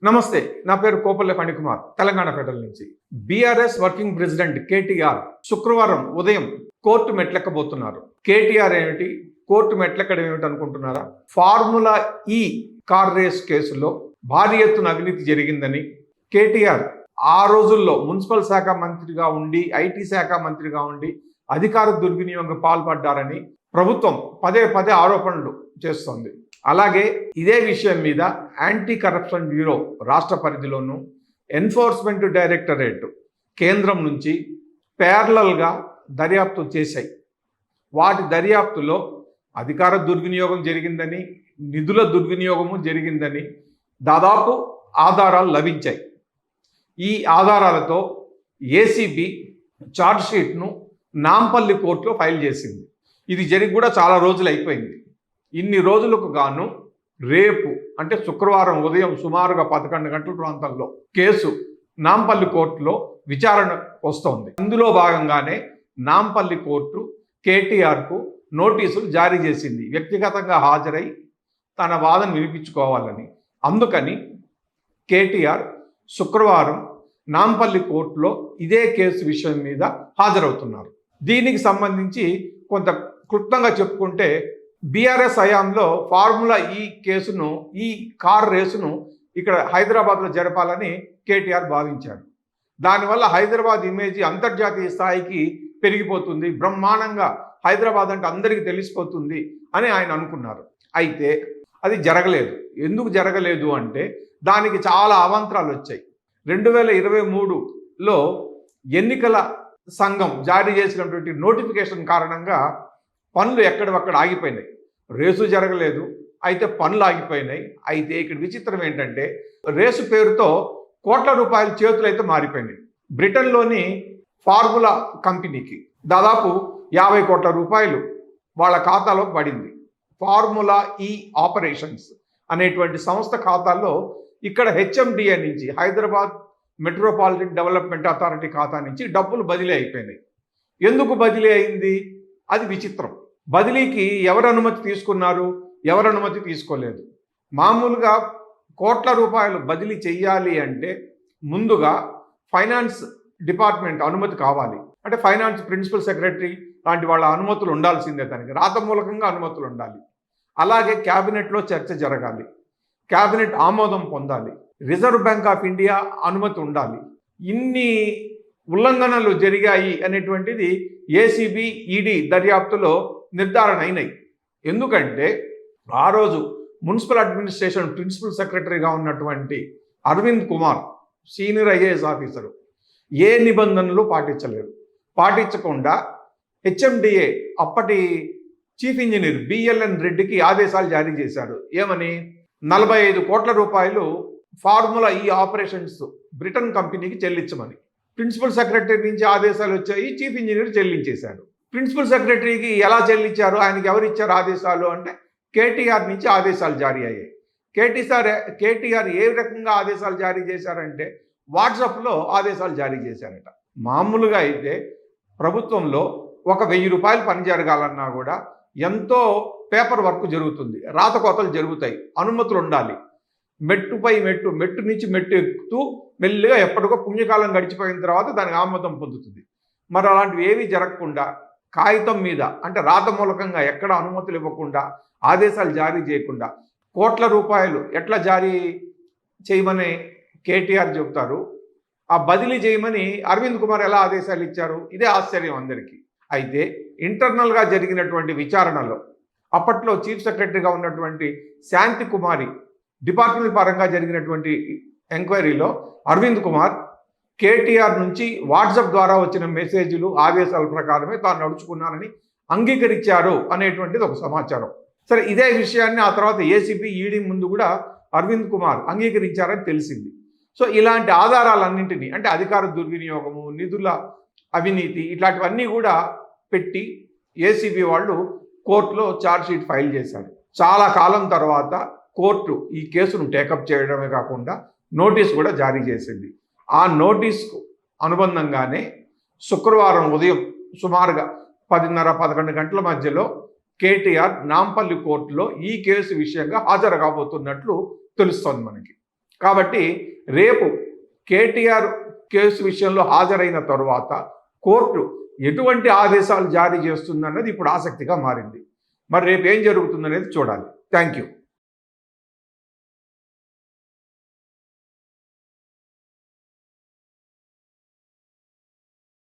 నమస్తే, నా పేరు కోపల్లె ఫణికుమార్, తెలంగాణ ఫెడరల్ నుంచి. బీఆర్ఎస్ వర్కింగ్ ప్రెసిడెంట్ కేటీఆర్ శుక్రవారం ఉదయం కోర్టు మెట్లెక్కబోతున్నారు. కేటీఆర్ ఏమిటి, కోర్టు మెట్లెక్కడం ఏమిటి అనుకుంటున్నారా? ఫార్ములా ఈ కార్ రేస్ కేసులో భారీ ఎత్తున అవినీతి జరిగిందని కేటీఆర్ ఆ రోజుల్లో మున్సిపల్ శాఖ మంత్రిగా ఉండి, ఐటీ శాఖ మంత్రిగా ఉండి అధికార దుర్వినియోగం పాల్పడ్డారని ప్రభుత్వం పదే పదే ఆరోపణలు చేస్తోంది. అలాగే ఇదే విషయం మీద యాంటీ కరప్షన్ బ్యూరో రాష్ట్ర పరిధిలోనూ, ఎన్ఫోర్స్మెంట్ డైరెక్టరేట్ కేంద్రం నుంచి ప్యారలల్గా దర్యాప్తు చేశాయి. వాటి దర్యాప్తులో అధికార దుర్వినియోగం జరిగిందని, నిధుల దుర్వినియోగము జరిగిందని దాదాపు ఆధారాలు లభించాయి. ఈ ఆధారాలతో ఏసీబీ ఛార్జ్షీట్ను నాంపల్లి కోర్టులో ఫైల్ చేసింది. ఇది జరిగి కూడా చాలా రోజులు అయిపోయింది. ఇన్ని రోజులకు గాను రేపు అంటే శుక్రవారం ఉదయం సుమారుగా 11 గంటల ప్రాంతంలో కేసు నాంపల్లి కోర్టులో విచారణ వస్తోంది. అందులో భాగంగానే నాంపల్లి కోర్టు కేటీఆర్కు నోటీసులు జారీ చేసింది, వ్యక్తిగతంగా హాజరై తన వాదన వినిపించుకోవాలని. అందుకని కేటీఆర్ శుక్రవారం నాంపల్లి కోర్టులో ఇదే కేసు విషయం మీద హాజరవుతున్నారు. దీనికి సంబంధించి కొంత క్లుప్తంగా చెప్పుకుంటే, బీఆర్ఎస్ హయాంలో ఫార్ములా ఈ కేసును, ఈ కార్ రేసును ఇక్కడ హైదరాబాద్లో జరపాలని కేటీఆర్ భావించాడు. దానివల్ల హైదరాబాద్ ఇమేజ్ అంతర్జాతీయ స్థాయికి పెరిగిపోతుంది, బ్రహ్మాండంగా హైదరాబాద్ అంటే అందరికీ తెలిసిపోతుంది అని ఆయన అనుకున్నారు. అయితే అది జరగలేదు. ఎందుకు జరగలేదు అంటే దానికి చాలా అవాంతరాలు వచ్చాయి. 2023లో ఎన్నికల సంఘం జారీ చేసినటువంటి నోటిఫికేషన్ కారణంగా పనులు ఎక్కడవక్కడ ఆగిపోయినాయి. రేసు జరగలేదు, అయితే పనులు ఆగిపోయినాయి. అయితే ఇక్కడ విచిత్రం ఏంటంటే, రేసు పేరుతో కోట్ల రూపాయల చేతులు అయితే మారిపోయినాయి. బ్రిటన్లోని ఫార్ములా కంపెనీకి దాదాపు 50 కోట్ల రూపాయలు వాళ్ళ ఖాతాలో పడింది. ఫార్ములా ఈ ఆపరేషన్స్ అనేటువంటి సంస్థ ఖాతాల్లో ఇక్కడ హెచ్ఎండిఏ నుంచి, హైదరాబాద్ మెట్రోపాలిటన్ డెవలప్మెంట్ అథారిటీ ఖాతా నుంచి డబ్బులు బదిలీ అయిపోయినాయి. ఎందుకు బదిలీ అయింది? అది విచిత్రం. బదిలీకి ఎవరు అనుమతి తీసుకున్నారు, ఎవరు అనుమతి తీసుకోలేదు. మామూలుగా కోట్ల రూపాయలు బదిలీ చెయ్యాలి అంటే ముందుగా ఫైనాన్స్ డిపార్ట్మెంట్ అనుమతి కావాలి. అంటే ఫైనాన్స్ ప్రిన్సిపల్ సెక్రటరీ లాంటి వాళ్ళ అనుమతులు ఉండాల్సిందే, దానికి రాతమూలకంగా అనుమతులు ఉండాలి. అలాగే క్యాబినెట్లో చర్చ జరగాలి, క్యాబినెట్ ఆమోదం పొందాలి, రిజర్వ్ బ్యాంక్ ఆఫ్ ఇండియా అనుమతి ఉండాలి. ఇన్ని ఉల్లంఘనలు జరిగాయి అనేటువంటిది ఏసీబీ, ఈడీ దర్యాప్తులో నిర్ధారణ అయినాయి. ఎందుకంటే ఆ రోజు మున్సిపల్ అడ్మినిస్ట్రేషన్ ప్రిన్సిపల్ సెక్రటరీగా ఉన్నటువంటి Arvind Kumar, senior IAS officer, ఏ నిబంధనలు పాటించకుండా హెచ్ఎండిఏ అప్పటి చీఫ్ ఇంజనీర్ బిఎల్ఎన్ రెడ్డికి ఆదేశాలు జారీ చేశాడు. ఏమని? 45 కోట్ల రూపాయలు ఫార్ములా ఈ ఆపరేషన్స్ బ్రిటన్ కంపెనీకి చెల్లించమని. ప్రిన్సిపల్ సెక్రటరీ నుంచి ఆదేశాలు వచ్చాయి, చీఫ్ ఇంజనీర్ చెల్లించేశాడు. ప్రిన్సిపల్ సెక్రటరీకి ఎలా చెల్లించారు, ఆయనకి ఎవరు ఇచ్చారు ఆదేశాలు అంటే కేటీఆర్ నుంచి ఆదేశాలు జారీ అయ్యాయి. కేటీఆర్ ఏ రకంగా ఆదేశాలు జారీ చేశారంటే వాట్సాప్లో ఆదేశాలు జారీ చేశారట. మామూలుగా అయితే ప్రభుత్వంలో ఒక 1000 రూపాయలు పని జరగాలన్నా కూడా ఎంతో పేపర్ వర్క్ జరుగుతుంది, రాతకోతలు జరుగుతాయి, అనుమతులు ఉండాలి. మెట్టుపై మెట్టు నుంచి మెట్టు ఎక్కుతూ మెల్లిగా ఎప్పటికో పుణ్యకాలం గడిచిపోయిన తర్వాత దానికి ఆమోదం పొందుతుంది. మరి అలాంటివి ఏవి జరగకుండా కాగితం మీద, అంటే రాత మూలకంగా ఎక్కడ అనుమతులు ఇవ్వకుండా, ఆదేశాలు జారీ చేయకుండా కోట్ల రూపాయలు ఎట్లా జారీ చేయమని కేటీఆర్ చెబుతారు, ఆ బదిలీ చేయమని అరవింద్ కుమార్ ఎలా ఆదేశాలు ఇచ్చారు? ఇదే ఆశ్చర్యం అందరికీ. అయితే ఇంటర్నల్గా జరిగినటువంటి విచారణలో అప్పట్లో చీఫ్ సెక్రటరీగా ఉన్నటువంటి శాంతి కుమారి డిపార్ట్మెంట్ పరంగా జరిగినటువంటి ఎంక్వైరీలో అరవింద్ కుమార్ కేటీఆర్ నుంచి వాట్సాప్ ద్వారా వచ్చిన మెసేజ్లు, ఆదేశాల ప్రకారమే తాను నడుచుకున్నానని అంగీకరించారు అనేటువంటిది ఒక సమాచారం. సరే, ఇదే విషయాన్ని ఆ తర్వాత ఏసీబీ, ఈడీ ముందు కూడా అరవింద్ కుమార్ అంగీకరించారని తెలిసింది. సో ఇలాంటి ఆధారాలన్నింటినీ, అంటే అధికార దుర్వినియోగము, నిధుల అవినీతి, ఇట్లాంటివన్నీ కూడా పెట్టి ఏసీబీ వాళ్ళు కోర్టులో ఛార్జ్షీట్ ఫైల్ చేశారు. చాలా కాలం తర్వాత కోర్టు ఈ కేసును టేకప్ చేయడమే కాకుండా నోటీస్ కూడా జారీ చేసింది. ఆ నోటీస్కు అనుబంధంగానే శుక్రవారం ఉదయం సుమారుగా 10:30-11 గంటల మధ్యలో కేటీఆర్ నాంపల్లి కోర్టులో ఈ కేసు విషయంగా హాజరు కాబోతున్నట్లు తెలుస్తోంది మనకి. కాబట్టి రేపు కేటీఆర్ కేసు విషయంలో హాజరైన తరువాత కోర్టు ఎటువంటి ఆదేశాలు జారీ చేస్తుందన్నది ఇప్పుడు ఆసక్తిగా మారింది. మరి రేపు ఏం జరుగుతుందనేది చూడాలి. Thank you.